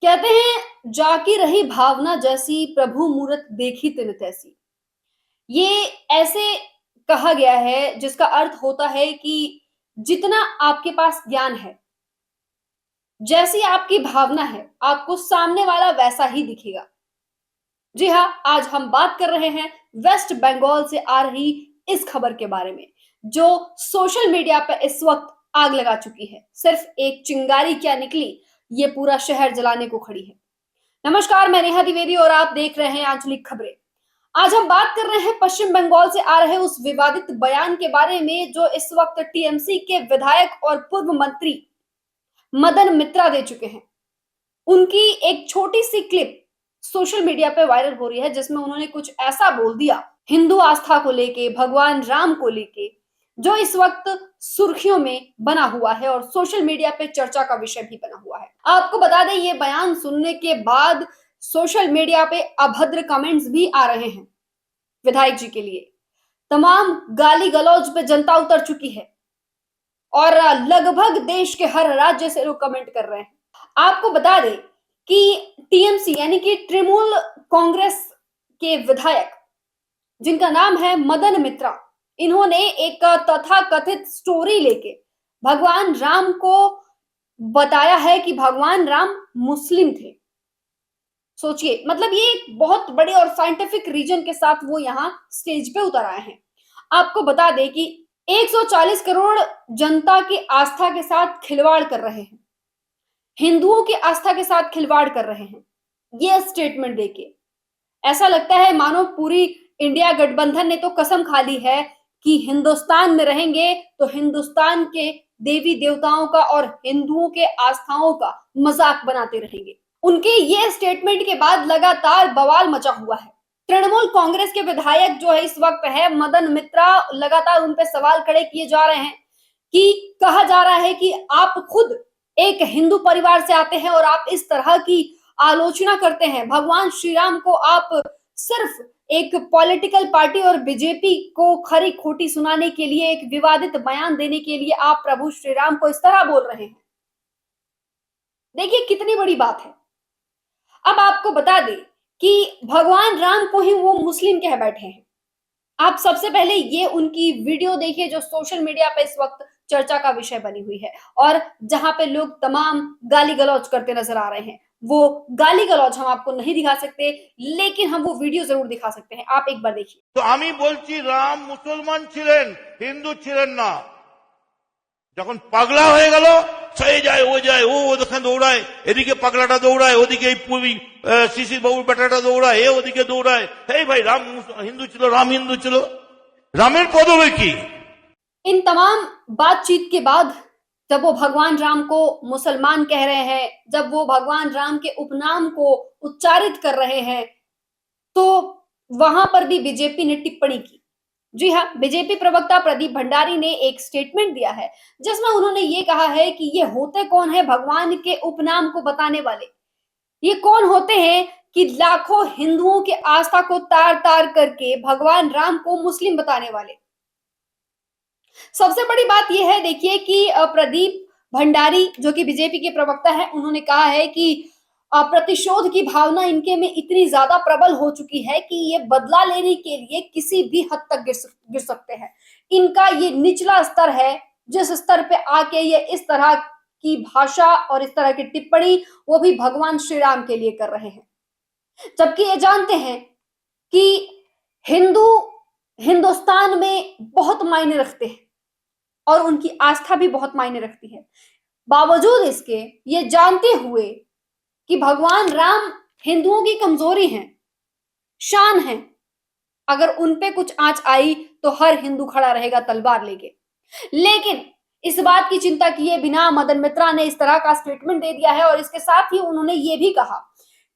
कहते हैं जाकी रही भावना जैसी प्रभु मूरत देखी तिन तैसी। ये ऐसे कहा गया है जिसका अर्थ होता है कि जितना आपके पास ज्ञान है, जैसी आपकी भावना है, आपको सामने वाला वैसा ही दिखेगा। जी हाँ, आज हम बात कर रहे हैं वेस्ट बंगाल से आ रही इस खबर के बारे में, जो सोशल मीडिया पर इस वक्त आग लगा चुकी है। सिर्फ एक चिंगारी क्या निकली, ये पूरा शहर जलाने को खड़ी है। नमस्कार, मैं नेहा द्विवेदी और आप देख रहे हैं आंचलिक खबरें। आज हम बात कर रहे हैं पश्चिम बंगाल से आ रहे उस विवादित बयान के बारे में जो इस वक्त टीएमसी के विधायक और पूर्व मंत्री मदन मित्रा दे चुके हैं। उनकी एक छोटी सी क्लिप सोशल मीडिया पे वायरल हो रही है जिसमें उन्होंने कुछ ऐसा बोल दिया हिंदू आस्था को लेके, भगवान राम को लेके, जो इस वक्त सुर्खियों में बना हुआ है और सोशल मीडिया पे चर्चा का विषय भी बना हुआ है। आपको बता दें, ये बयान सुनने के बाद सोशल मीडिया पे अभद्र कमेंट्स भी आ रहे हैं विधायक जी के लिए। तमाम गाली गलौज पे जनता उतर चुकी है और लगभग देश के हर राज्य से लोग कमेंट कर रहे हैं। आपको बता दें कि टीएमसी यानी कि तृणमूल कांग्रेस के विधायक जिनका नाम है मदन मित्रा, इन्होंने एक तथाकथित स्टोरी लेके भगवान राम को बताया है कि भगवान राम मुस्लिम थे। सोचिए, मतलब ये एक बहुत बड़े और साइंटिफिक रीजन के साथ वो यहाँ स्टेज पे उतर आए हैं। आपको बता दें कि 140 करोड़ जनता की आस्था के साथ खिलवाड़ कर रहे हैं, हिंदुओं की आस्था के साथ खिलवाड़ कर रहे हैं। ये स्टेटमेंट देके ऐसा लगता है मानो पूरी इंडिया गठबंधन ने तो कसम खा ली है कि हिंदुस्तान में रहेंगे तो हिंदुस्तान के देवी देवताओं का और हिंदुओं के आस्थाओं का मजाक बनाते रहेंगे। उनके ये स्टेटमेंट के बाद लगातार बवाल मचा हुआ है। तृणमूल कांग्रेस के विधायक जो है इस वक्त है मदन मित्रा, लगातार उन पे सवाल खड़े किए जा रहे हैं कि कहा जा रहा है कि आप खुद एक हिंदू परिवार से आते हैं और आप इस तरह की आलोचना करते हैं। भगवान श्री राम को आप सिर्फ एक पॉलिटिकल पार्टी और बीजेपी को खरी खोटी सुनाने के लिए, एक विवादित बयान देने के लिए आप प्रभु श्री राम को इस तरह बोल रहे हैं। देखिए कितनी बड़ी बात है। अब आपको बता दें कि भगवान राम को ही वो मुस्लिम कह बैठे हैं। आप सबसे पहले ये उनकी वीडियो देखिए जो सोशल मीडिया पे इस वक्त चर्चा का विषय बनी हुई है और जहां पे लोग तमाम गाली गलौज करते नजर आ रहे हैं। वो गाली गलौज हम आपको नहीं दिखा सकते, लेकिन हम वो वीडियो जरूर दिखा सकते हैं। आप एक बार देखिए। तो आमी बोलছি राम मुसलमान ছিলেন, হিন্দু ছিলেন না। যখন পাগলা হয়ে গেল, সে যায় ও যায়, ও ওখানে দৌড়ায়, এদিকে পাগলাটা দৌড়ায়, ওদিকে এই পুরি শিশির বাবুর বেটাটা দৌড়ায়, এ ওদিকে দৌড়ায়। এই ভাই রাম হিন্দু ছিল, রাম হিন্দু ছিল, রামের পদবি কি? इन तमाम बातचीत के बाद जब वो भगवान राम को मुसलमान कह रहे हैं, जब वो भगवान राम के उपनाम को उच्चारित कर रहे हैं, तो वहां पर भी बीजेपी ने टिप्पणी की। जी हाँ, बीजेपी प्रवक्ता प्रदीप भंडारी ने एक स्टेटमेंट दिया है जिसमें उन्होंने ये कहा है कि ये होते कौन है भगवान के उपनाम को बताने वाले। ये कौन होते हैं कि लाखों हिंदुओं की आस्था को तार तार करके भगवान राम को मुस्लिम बताने वाले। सबसे बड़ी बात यह है, देखिए कि प्रदीप भंडारी जो कि बीजेपी के प्रवक्ता है, उन्होंने कहा है कि प्रतिशोध की भावना इनके में इतनी ज्यादा प्रबल हो चुकी है कि ये बदला लेने के लिए किसी भी हद तक गिर सकते हैं। इनका ये निचला स्तर है जिस स्तर पे आके ये इस तरह की भाषा और इस तरह की टिप्पणी वो भी भगवान श्री राम के लिए कर रहे हैं, जबकि ये जानते हैं कि हिंदू हिंदुस्तान में बहुत मायने रखते हैं और उनकी आस्था भी बहुत मायने रखती है। बावजूद इसके ये जानते हुए कि भगवान राम हिंदुओं की कमजोरी हैं, शान है, अगर उन पे कुछ आंच आई तो हर हिंदू खड़ा रहेगा तलवार लेके। लेकिन इस बात की चिंता किए बिना मदन मित्रा ने इस तरह का स्टेटमेंट दे दिया है और इसके साथ ही उन्होंने ये भी कहा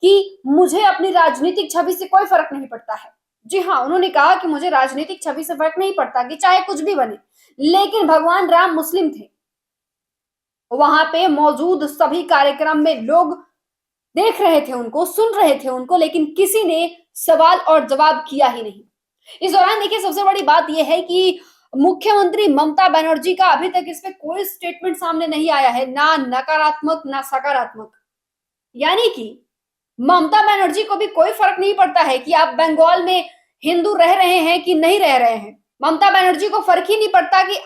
कि मुझे अपनी राजनीतिक छवि से कोई फर्क नहीं पड़ता है। जी हाँ, उन्होंने कहा कि मुझे राजनीतिक छवि से फर्क नहीं पड़ता कि चाहे कुछ भी बने, लेकिन भगवान राम मुस्लिम थे। वहां पे मौजूद सभी कार्यक्रम में लोग देख रहे थे उनको, सुन रहे थे उनको, लेकिन किसी ने सवाल और जवाब किया ही नहीं। इस दौरान देखिए सबसे बड़ी बात यह है कि मुख्यमंत्री ममता बनर्जी का अभी तक इस पे कोई स्टेटमेंट सामने नहीं आया है, ना नकारात्मक ना सकारात्मक। यानी कि ममता बनर्जी को भी कोई फर्क नहीं पड़ता है कि आप बंगाल में हिंदू रह रहे हैं कि नहीं रह रहे हैं। ममता बनर्जी को फर्क ही नहीं पड़ता कि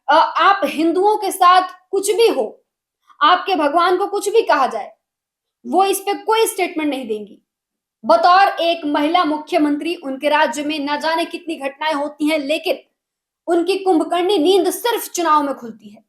आप हिंदुओं के साथ कुछ भी हो, आपके भगवान को कुछ भी कहा जाए, वो इस पे कोई स्टेटमेंट नहीं देंगी। बतौर एक महिला मुख्यमंत्री उनके राज्य में न जाने कितनी घटनाएं होती हैं, लेकिन उनकी कुंभकर्णी नींद सिर्फ चुनाव में खुलती है।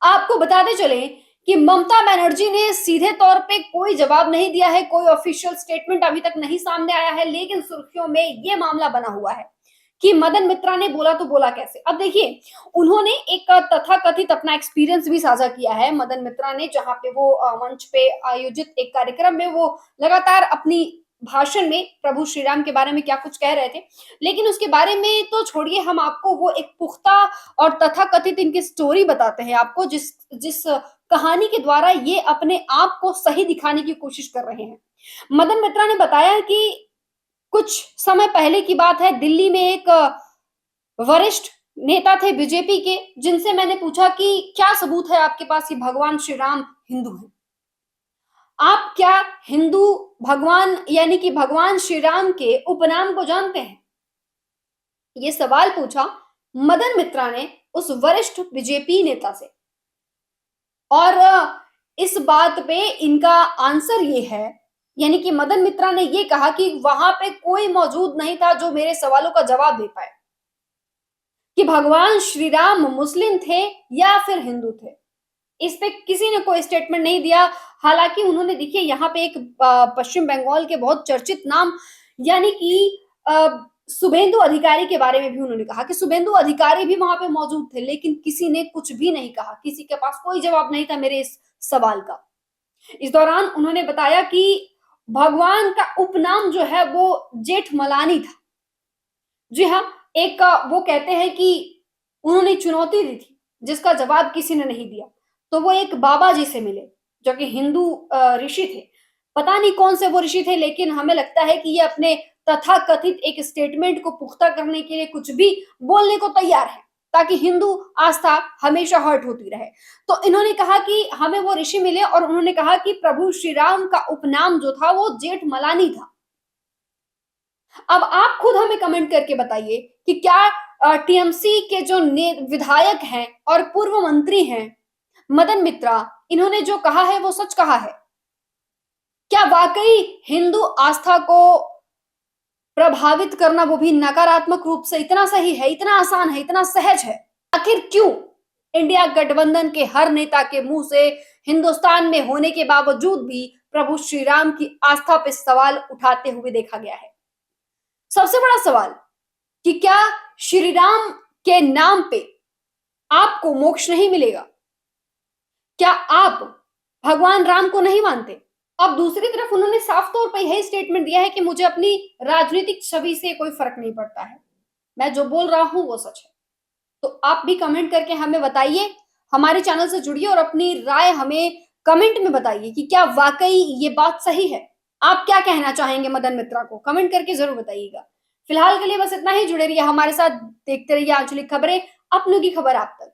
आपको बताते चले कि ममता बनर्जी ने सीधे तौर पे कोई जवाब नहीं दिया है, कोई ऑफिशियल स्टेटमेंट अभी तक नहीं सामने आया है, लेकिन सुर्खियों में ये मामला बना हुआ है कि मदन मित्रा ने बोला तो बोला कैसे। अब देखिए, उन्होंने एक तथाकथित अपना एक्सपीरियंस भी साझा किया है मदन मित्रा ने, जहां पे वो मंच पे आयोजित एक कार्यक्रम में वो लगातार अपनी भाषण में प्रभु श्री राम के बारे में क्या कुछ कह रहे थे। लेकिन उसके बारे में तो छोड़िए, हम आपको वो एक पुख्ता और तथाकथित इनकी स्टोरी बताते हैं आपको, जिस जिस कहानी के द्वारा ये अपने आप को सही दिखाने की कोशिश कर रहे हैं। मदन मित्रा ने बताया कि कुछ समय पहले की बात है, दिल्ली में एक वरिष्ठ नेता थे बीजेपी के, जिनसे मैंने पूछा कि क्या सबूत है आपके पास कि भगवान श्री राम हिंदू हैं? आप क्या हिंदू भगवान यानी कि भगवान श्री राम के उपनाम को जानते हैं? ये सवाल पूछा मदन मित्रा ने उस वरिष्ठ बीजेपी नेता से। और इस बात पे इनका आंसर ये है, यानी कि मदन मित्रा ने ये कहा कि वहां पे कोई मौजूद नहीं था जो मेरे सवालों का जवाब दे पाए कि भगवान श्री राम मुस्लिम थे या फिर हिंदू थे। इस पे किसी ने कोई स्टेटमेंट नहीं दिया। हालांकि उन्होंने, देखिए, यहाँ पे एक पश्चिम बंगाल के बहुत चर्चित नाम यानी कि शुभेंदु अधिकारी के बारे में भी उन्होंने कहा कि शुभेंदु अधिकारी भी वहां पे मौजूद थे, लेकिन किसी ने कुछ भी नहीं कहा, किसी के पास कोई जवाब नहीं था मेरे इस सवाल का। इस दौरान उन्होंने बताया कि भगवान का उपनाम जो है वो जेठमलानी था। जी हाँ, एक वो कहते हैं कि उन्होंने चुनौती दी थी जिसका जवाब किसी ने नहीं दिया, तो वो एक बाबा जी से मिले जो कि हिंदू ऋषि थे। पता नहीं कौन से वो ऋषि थे, लेकिन हमें लगता है कि ये अपने तथाकथित एक स्टेटमेंट को पुख्ता करने के लिए कुछ भी बोलने को तैयार है, ताकि हिंदू आस्था हमेशा हर्ट होती रहे। तो इन्होंने कहा कि हमें वो ऋषि मिले और उन्होंने कहा कि प्रभु श्री राम का उपनाम जो था वो जेठमलानी था। अब आप खुद हमें कमेंट करके बताइए कि क्या टीएमसी के जो विधायक हैं और पूर्व मंत्री हैं मदन मित्रा, इन्होंने जो कहा है वो सच कहा है? क्या वाकई हिंदू आस्था को प्रभावित करना, वो भी नकारात्मक रूप से, इतना सही है, इतना आसान है, इतना सहज है? आखिर क्यों इंडिया गठबंधन के हर नेता के मुंह से हिंदुस्तान में होने के बावजूद भी प्रभु श्री राम की आस्था पे सवाल उठाते हुए देखा गया है? सबसे बड़ा सवाल कि क्या श्री राम के नाम पे आपको मोक्ष नहीं मिलेगा? क्या आप भगवान राम को नहीं मानते? अब दूसरी तरफ उन्होंने साफ तौर पर यही स्टेटमेंट दिया है कि मुझे अपनी राजनीतिक छवि से कोई फर्क नहीं पड़ता है, मैं जो बोल रहा हूं वो सच है। तो आप भी कमेंट करके हमें बताइए, हमारे चैनल से जुड़िए और अपनी राय हमें कमेंट में बताइए कि क्या वाकई ये बात सही है। आप क्या कहना चाहेंगे मदन मित्रा को? कमेंट करके जरूर बताइएगा। फिलहाल के लिए बस इतना ही। जुड़े रहिए हमारे साथ, देखते रहिए आंचलिक खबरें, अपनों की खबर आप तक।